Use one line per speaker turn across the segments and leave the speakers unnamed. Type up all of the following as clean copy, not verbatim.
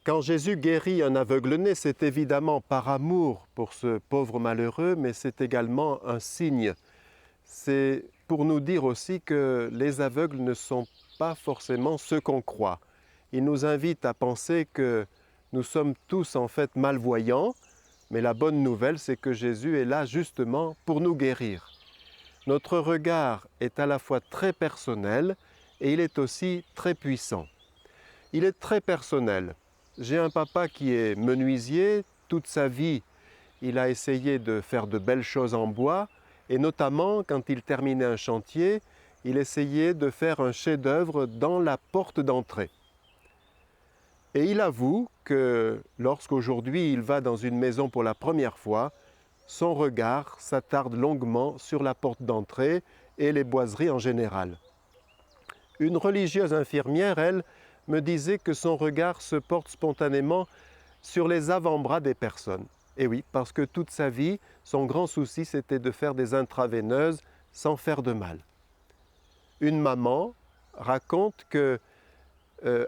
Quand Jésus guérit un aveugle-né, c'est évidemment par amour pour ce pauvre malheureux, mais c'est également un signe. C'est pour nous dire aussi que les aveugles ne sont pas forcément ceux qu'on croit. Il nous invite à penser que nous sommes tous en fait malvoyants, mais la bonne nouvelle, c'est que Jésus est là justement pour nous guérir. Notre regard est à la fois très personnel et il est aussi très puissant. Il est très personnel. J'ai un papa qui est menuisier. Toute sa vie, il a essayé de faire de belles choses en bois et notamment quand il terminait un chantier, il essayait de faire un chef-d'œuvre dans la porte d'entrée. Et il avoue que lorsqu'aujourd'hui il va dans une maison pour la première fois, son regard s'attarde longuement sur la porte d'entrée et les boiseries en général. Une religieuse infirmière, elle, me disait que son regard se porte spontanément sur les avant-bras des personnes. Et oui, parce que toute sa vie, son grand souci, c'était de faire des intraveineuses sans faire de mal. Une maman raconte que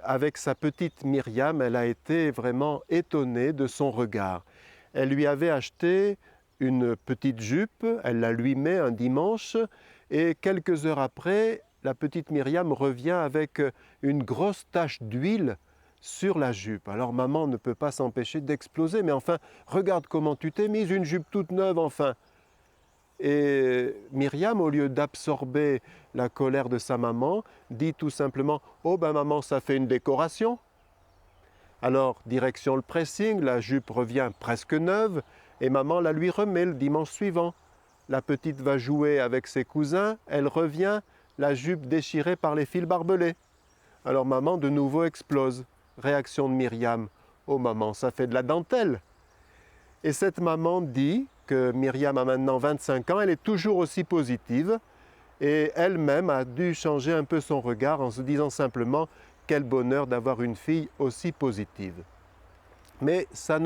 avec sa petite Myriam, elle a été vraiment étonnée de son regard. Elle lui avait acheté une petite jupe, elle la lui met un dimanche, et quelques heures après, la petite Myriam revient avec une grosse tache d'huile sur la jupe. Alors maman ne peut pas s'empêcher d'exploser, mais enfin, regarde comment tu t'es mise, une jupe toute neuve enfin. Et Myriam, au lieu d'absorber la colère de sa maman, dit tout simplement « Oh ben maman, ça fait une décoration ». Alors, direction le pressing, la jupe revient presque neuve et maman la lui remet le dimanche suivant. La petite va jouer avec ses cousins, elle revient, la jupe déchirée par les fils barbelés. Alors maman de nouveau explose. Réaction de Myriam « Oh maman, ça fait de la dentelle ». Et cette maman dit que Myriam a maintenant 25 ans, elle est toujours aussi positive et elle-même a dû changer un peu son regard en se disant simplement quel bonheur d'avoir une fille aussi positive. Mais ça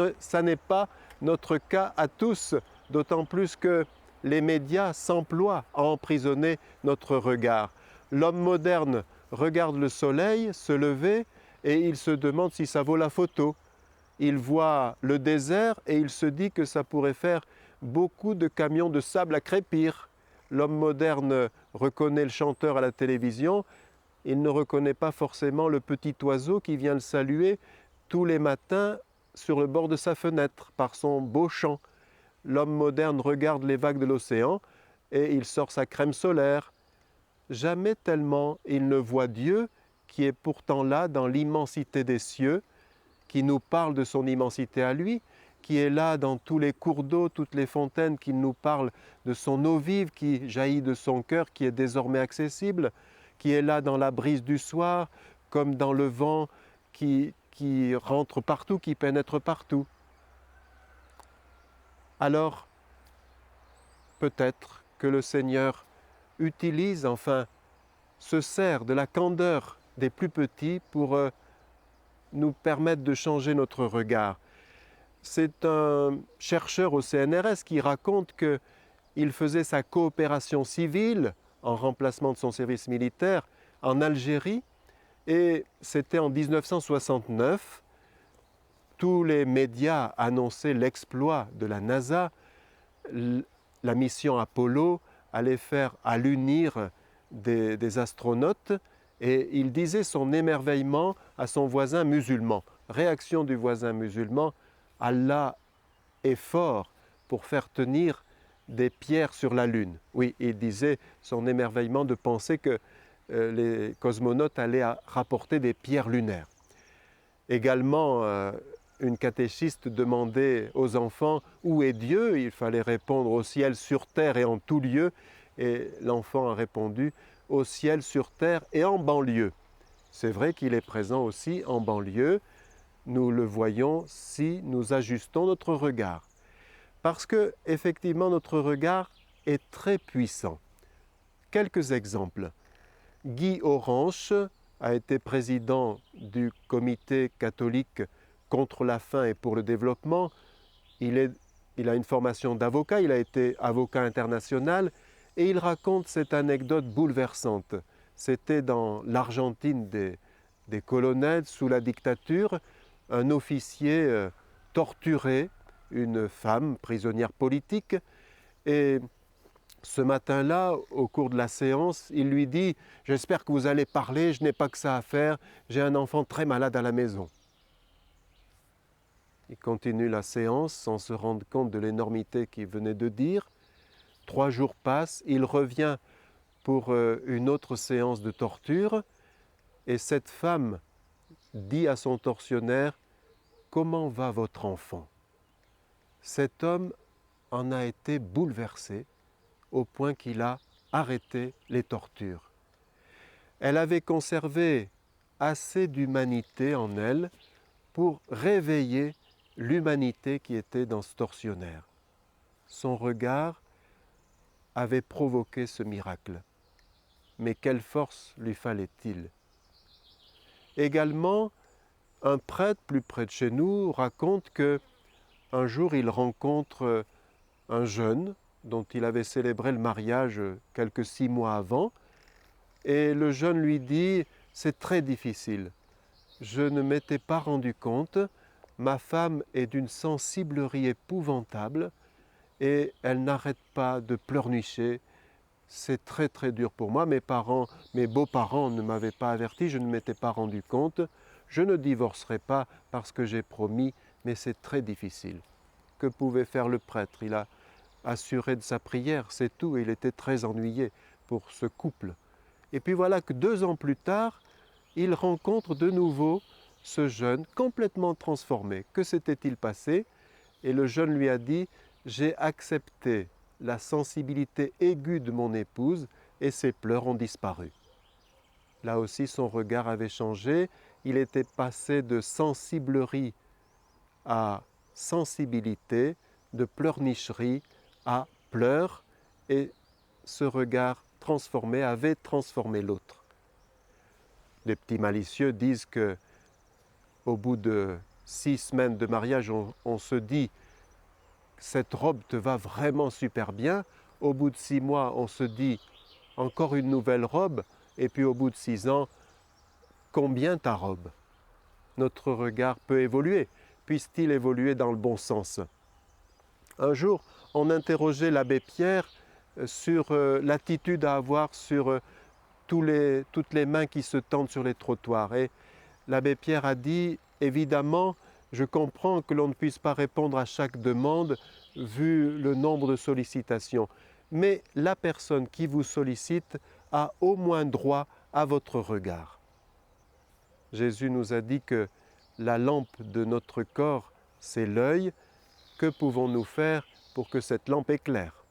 n'est pas notre cas à tous, d'autant plus que les médias s'emploient à emprisonner notre regard. L'homme moderne regarde le soleil se lever et il se demande si ça vaut la photo. Il voit le désert et il se dit que ça pourrait faire beaucoup de camions de sable à crépir. L'homme moderne reconnaît le chanteur à la télévision, il ne reconnaît pas forcément le petit oiseau qui vient le saluer tous les matins sur le bord de sa fenêtre par son beau chant. L'homme moderne regarde les vagues de l'océan et il sort sa crème solaire. Jamais tellement il ne voit Dieu qui est pourtant là dans l'immensité des cieux, qui nous parle de son immensité à lui, qui est là dans tous les cours d'eau, toutes les fontaines, qui nous parle de son eau vive qui jaillit de son cœur, qui est désormais accessible, qui est là dans la brise du soir, comme dans le vent qui rentre partout, qui pénètre partout. Alors, peut-être que le Seigneur utilise, enfin, se sert de la candeur des plus petits pour nous permettre de changer notre regard. C'est un chercheur au CNRS qui raconte qu'il faisait sa coopération civile en remplacement de son service militaire en Algérie et c'était en 1969. Tous les médias annonçaient l'exploit de la NASA. La mission Apollo allait faire allunir des astronautes et il disait son émerveillement à son voisin musulman. Réaction du voisin musulman, Allah est fort pour faire tenir des pierres sur la Lune. Oui, il disait son émerveillement de penser que les cosmonautes allaient rapporter des pierres lunaires. Également, une catéchiste demandait aux enfants « Où est Dieu ?» Il fallait répondre « Au ciel, sur terre et en tout lieu ». Et l'enfant a répondu « Au ciel, sur terre et en banlieue ». C'est vrai qu'il est présent aussi en banlieue. Nous le voyons si nous ajustons notre regard. Parce que, effectivement, notre regard est très puissant. Quelques exemples. Guy Oranche a été président du comité catholique contre la faim et pour le développement. Il a une formation d'avocat, il a été avocat international et il raconte cette anecdote bouleversante. C'était dans l'Argentine des colonels sous la dictature. un officier torturait une femme prisonnière politique et ce matin-là, au cours de la séance, il lui dit « J'espère que vous allez parler, je n'ai pas que ça à faire, j'ai un enfant très malade à la maison. » Il continue la séance sans se rendre compte de l'énormité qu'il venait de dire. 3 jours passent, il revient pour une autre séance de torture et cette femme dit à son tortionnaire « Comment va votre enfant ?» Cet homme en a été bouleversé au point qu'il a arrêté les tortures. Elle avait conservé assez d'humanité en elle pour réveiller l'humanité qui était dans ce tortionnaire. Son regard avait provoqué ce miracle. Mais quelle force lui fallait-il? Également, un prêtre plus près de chez nous raconte que un jour il rencontre un jeune dont il avait célébré le mariage quelques 6 mois avant, et le jeune lui dit « C'est très difficile, je ne m'étais pas rendu compte, ma femme est d'une sensiblerie épouvantable et elle n'arrête pas de pleurnicher, c'est très très dur pour moi, mes beaux-parents ne m'avaient pas averti, je ne m'étais pas rendu compte, je ne divorcerai pas parce que j'ai promis, mais c'est très difficile. » Que pouvait faire le prêtre? Il a assuré de sa prière, c'est tout, et il était très ennuyé pour ce couple. Et puis voilà que 2 ans plus tard, il rencontre de nouveau ce jeune complètement transformé. Que s'était-il passé? Et le jeune lui a dit « J'ai accepté la sensibilité aiguë de mon épouse et ses pleurs ont disparu. » Là aussi, son regard avait changé. Il était passé de sensiblerie à sensibilité, de pleurnicherie à pleurs, et ce regard transformé avait transformé l'autre. Les petits malicieux disent que au bout de 6 semaines de mariage, on se dit « cette robe te va vraiment super bien ». Au bout de 6 mois, on se dit « encore une nouvelle robe ». Et puis au bout de 6 ans, « combien ta robe ?» Notre regard peut évoluer. Puisse-t-il évoluer dans le bon sens? Un jour, on interrogeait l'abbé Pierre sur l'attitude à avoir sur toutes les mains qui se tendent sur les trottoirs. Et l'abbé Pierre a dit « Évidemment, je comprends que l'on ne puisse pas répondre à chaque demande vu le nombre de sollicitations. Mais la personne qui vous sollicite a au moins droit à votre regard. » Jésus nous a dit que la lampe de notre corps, c'est l'œil. Que pouvons-nous faire pour que cette lampe éclaire?